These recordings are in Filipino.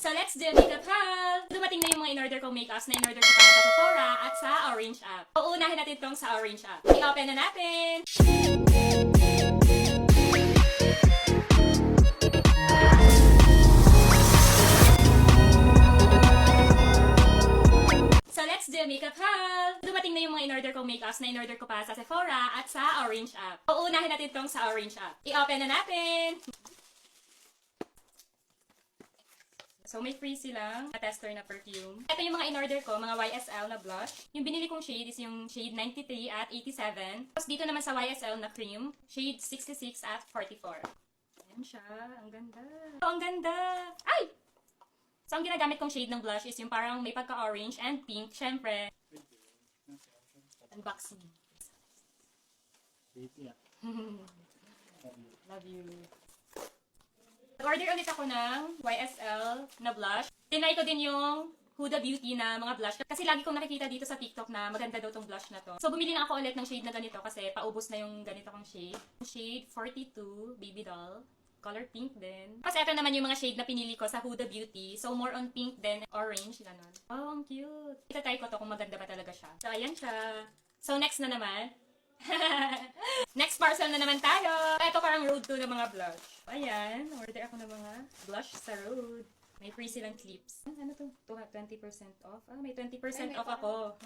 So let's do a makeup haul! Dumating na yung mga in-order kong makeups na in-order ko para sa Sephora at sa Orange app. Uunahin natin itong sa Orange app. I-open na natin! So let's do a makeup haul! Dumating na yung mga in-order kong makeups na in-order ko pa sa Sephora at sa Orange app. Uunahin natin itong sa Orange app. I-open na natin! So, may free silang tester na perfume. Ito yung mga in-order ko, mga YSL na blush. Yung binili kong shade is yung shade 93 at 87. Tapos dito naman sa YSL na cream, shade 66 at 44. Ayan siya. Ang ganda. Oh, ang ganda! Ay! So, ang ginagamit kong shade ng blush is yung parang may pagka-orange and pink. Syempre. Unboxing. Love you. Nag-order ulit ako ng YSL na blush. Tinry ko din yung Huda Beauty na mga blush. Kasi lagi kong nakikita dito sa TikTok na maganda daw tong blush na to. So, bumili na ako ulit ng shade na ganito kasi paubos na yung ganito kong shade. Shade 42, Baby Doll. Color pink din. Kasi ito naman yung mga shade na pinili ko sa Huda Beauty. So, more on pink din. Orange, gano'n. Oh, ang cute. Itatry ko to kung maganda ba talaga siya. So, ayan siya. So, next na naman. Next parcel na naman tayo. Ito parang road to ng mga blush. Ayan, order ako ng mga blush sa road. May free silang clips. Ano to? 20% off? Ah, may 20% off ako.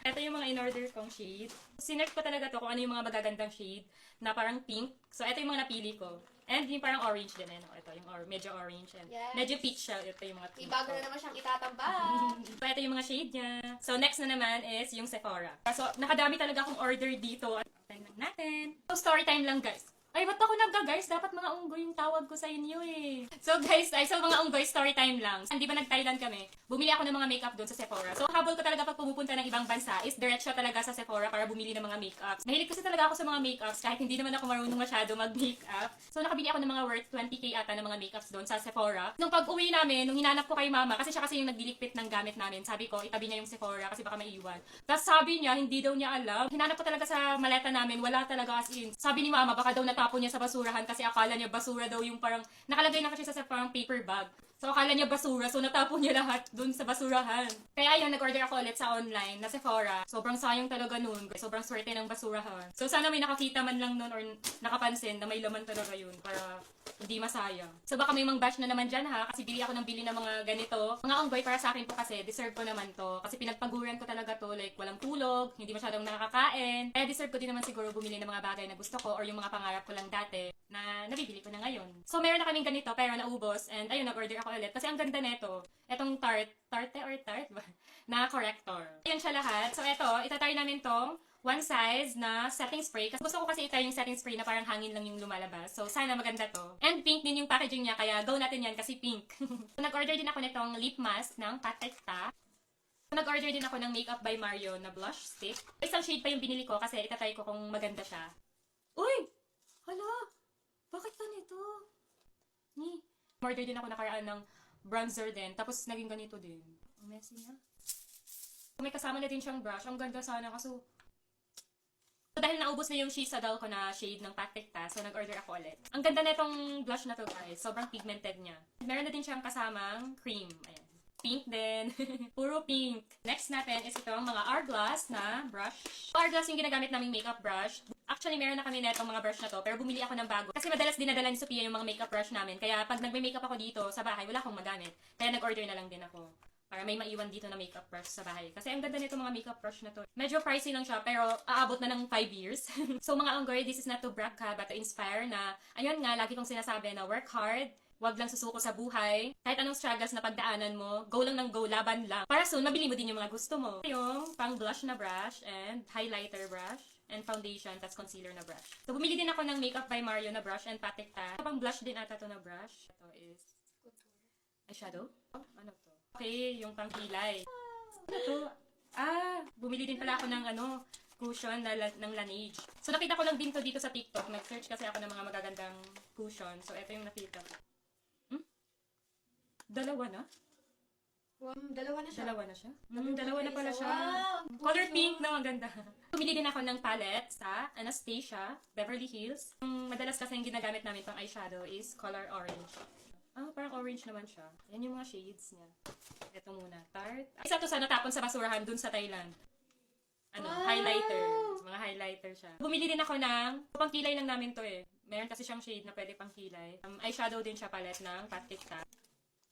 Ito yung mga in-order kong shade. Sinerch ko talaga to kung ano yung mga magagandang shade na parang pink. So, ito yung mga napili ko. And yung parang orange din. Ano? Ito yung medyo orange. And Yes. medyo peach siya. Ito yung mga pink. Ibago na naman siyang itatambak. So, ito yung mga shade niya. So, next na naman is yung Sephora. So, nakadami talaga akong order dito. Time lang natin. So, story time lang, guys. Ay, ba't ako guys? Dapat mga unggoy yung tawag ko sa inyo eh. So guys, so mga unggoy, story time lang. Hindi ba nag-Thailand kami? Bumili ako ng mga makeup doon sa Sephora. So habol ko talaga pag pumupunta ng ibang bansa is diretso talaga sa Sephora para bumili ng mga makeups. Mahilig kasi talaga ako sa mga makeups kahit hindi naman ako marunong masyado mag-makeup. So nakabili ako ng mga worth 20k ata ng mga makeups doon sa Sephora. Nung pag-uwi namin, nung hinanap ko kay mama, kasi siya kasi yung nagdilikpit ng gamit namin, sabi ko, itabi niya yung Sephora kasi baka maiwan. Tapos sabi niya, hindi daw niya alam. Hinanap ko talaga sa maleta namin, wala talaga as in. Sabi ni mama, baka daw natapon niya sa basurahan kasi akala niya basura daw yung parang nakalagay na kasi sa parang paper bag. So akala niya basura, so natapon niya lahat dun sa basurahan. Kaya ayun, nag-order ako ulit sa online na Sephora. Sobrang sayang talaga nun. Sobrang swerte ng basurahan. So sana may nakakita man lang nun or nakapansin na may laman talaga yun para hindi masayang. So baka may mga bash na naman dyan ha, kasi bili ako ng bili ng mga ganito. Mga unggoy para sa akin po kasi, deserve ko naman to. Kasi pinagpaguran ko talaga to, like walang tulog, hindi masyadong nakakain. Kaya deserve ko din naman siguro bumili ng mga bagay na gusto ko or yung mga pangarap ko lang dati na nabibili ko na ngayon. So meron na kaming ganito pero naubos and ayun, nag-order ako ulit kasi ang ganda nito. Etong tarte ba? Na corrector. Ayun siya lahat. So eto, itatry namin tong one size na setting spray. Kasi gusto ko kasi itry yung setting spray na parang hangin lang yung lumalabas. So, sana maganda to. And pink din yung packaging niya, kaya go natin yan kasi pink. Nag-order din ako nitong lip mask ng Patekta. Nag-order din ako ng Makeup by Mario na blush stick. Isang shade pa yung binili ko kasi itatry ko kung maganda siya. Uy! Hala! Bakit ganito? Order din ako nakaraan ng bronzer din. Tapos naging ganito din. Ang messy niya. May kasama na din siyang brush. Ang ganda sana kaso so, dahil naubos na yung She's a Doll ko na shade ng Patekta, so nag-order ako ulit. Ang ganda na itong blush na to guys. Sobrang pigmented niya. Meron na din siyang kasamang cream. Ayan. Pink din. Puro pink. Next natin is itong mga Hourglass na brush. Hourglass yung ginagamit naming makeup brush. Actually, meron na kami na itong mga brush na to, pero bumili ako ng bago. Kasi madalas dinadala ni Sophia yung mga makeup brush namin. Kaya pag nagme-makeup ako dito sa bahay, wala akong magamit. Kaya nag-order na lang din ako. Para may maiwan dito na makeup brush sa bahay. Kasi ang ganda nito mga makeup brush na to. Medyo pricey lang siya, pero aabot na ng 5 years. So mga unggoy, this is not to brag ka, but to inspire na, ayun nga, lagi kong sinasabi na work hard, wag lang susuko sa buhay. Kahit anong struggles na pagdaanan mo, go lang ng go, laban lang. Para soon, mabili mo din yung mga gusto mo. Yung pang blush na brush and highlighter brush and foundation, tas concealer na brush. So bumili din ako ng Makeup by Mario na brush and Patekta. Pang blush din ata to na brush. Ito is eyeshadow. Oh, ano to? Okay, yung pangkilay. Ano to? Bumili din pala ako ng cushion ng Laneige. So nakita ko lang din to dito sa TikTok. Nag-search kasi ako ng mga magagandang cushion. So ito yung nakita ko. Dalawa na? Dalawa na siya. Dalawa na pala siya. Wow! Color pink na maganda. Bumili din ako ng palette sa Anastasia, Beverly Hills. Madalas kasi yung ginagamit namin pang eyeshadow is color orange. Parang orange naman siya. Yan yung mga shades niya. Ito muna, Tarte. Isa to sa natapon sa basurahan dun sa Thailand. Highlighter. Mga highlighter siya. Bumili din ako ng, pangkilay lang namin to eh. Meron kasi siyang shade na pwede pangkilay. Eyeshadow din siya palette ng Pat Tic Tac.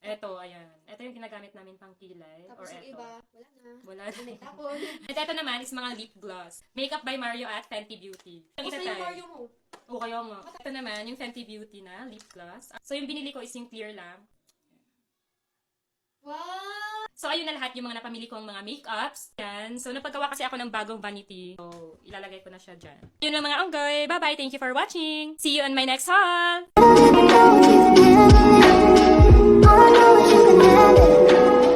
Ito, ayan. Ito yung ginagamit namin pangkilay. Tapos Or yung ito. iba, wala na. Wala Ano na. itapon? At ito naman is mga lip gloss. Makeup by Mario at Fenty Beauty. Gusto yung Mario mo. Oo, kaya nga. Ito naman, yung Fenty Beauty na lip gloss. So, yung binili ko is yung clear lang. Wow! So, ayun na lahat yung mga napamili kong mga makeups. Yan. So, napagawa kasi ako ng bagong vanity. So, ilalagay ko na siya dyan. Yun lang mga onggoy. Bye-bye. Thank you for watching. See you on my next haul. All I know is you can have it.